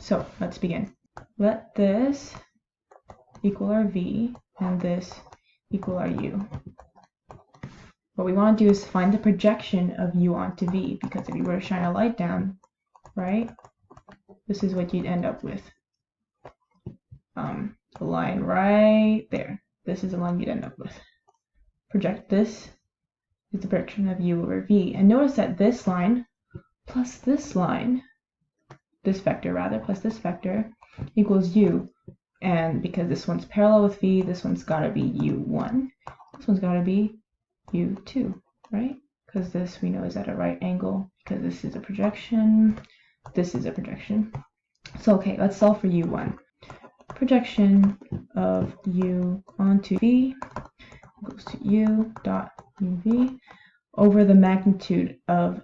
So let's begin. Let this equal our v and this equal our u. What we want to do is find the projection of u onto v, because if you were to shine a light down, right, this is what you'd end up with. The line right there. This is the line you'd end up with. Project this is the projection of u over v. And notice that this line plus this line, this vector rather, plus this vector equals u. And because this one's parallel with v, this one's got to be u1. This one's got to be u2, right? Because this we know is at a right angle, because this is a projection, this is a projection. So okay, let's solve for u1. Projection of u onto v equals to u dot uv over the magnitude of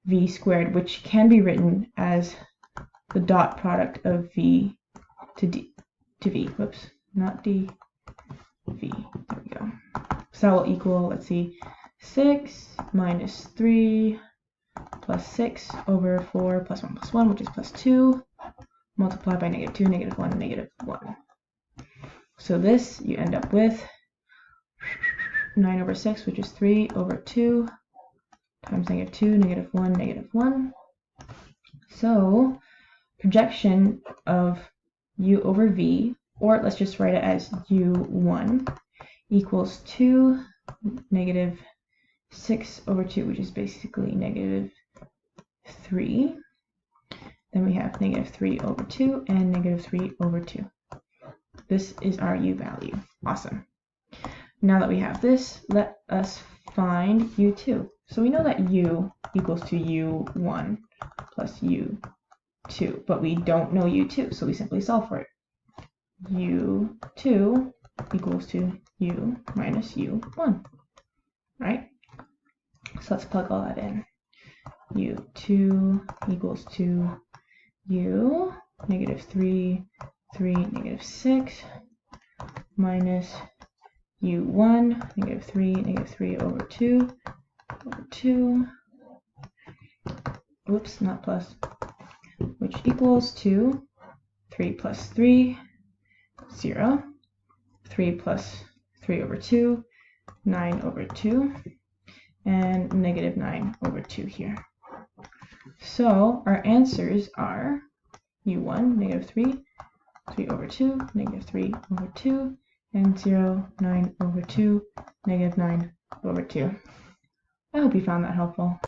v squared, which can be written as the dot product of v to v. Whoops, not d, v. There we go. So that will equal, let's see, 6 minus 3 plus 6 over 4 plus 1 plus 1, which is plus 2, multiplied by negative 2, negative 1, negative 1. So this you end up with 9 over 6, which is 3 over 2 times negative 2, negative 1, negative 1. So projection of u over v, or let's just write it as u1, equals 2 negative 6 over 2, which is basically negative 3. Then we have negative 3 over 2 and negative 3 over 2. This is our u value. Awesome. Now that we have this, let us find u2. So we know that u equals to u1 plus u2, but we don't know u2, so we simply solve for it. u2 equals to u minus u1, right? So let's plug all that in. u2 equals to u, negative 3, 3, negative 6, minus u1, negative 3 over 2, over 2, whoops, not plus, which equals to 3 plus 3, 0, 3 plus 3 over 2, 9 over 2, and negative 9 over 2 here. So our answers are u1, negative 3, 3 over 2, negative 3 over 2, and 0, 9 over 2, negative 9 over 2. I hope you found that helpful.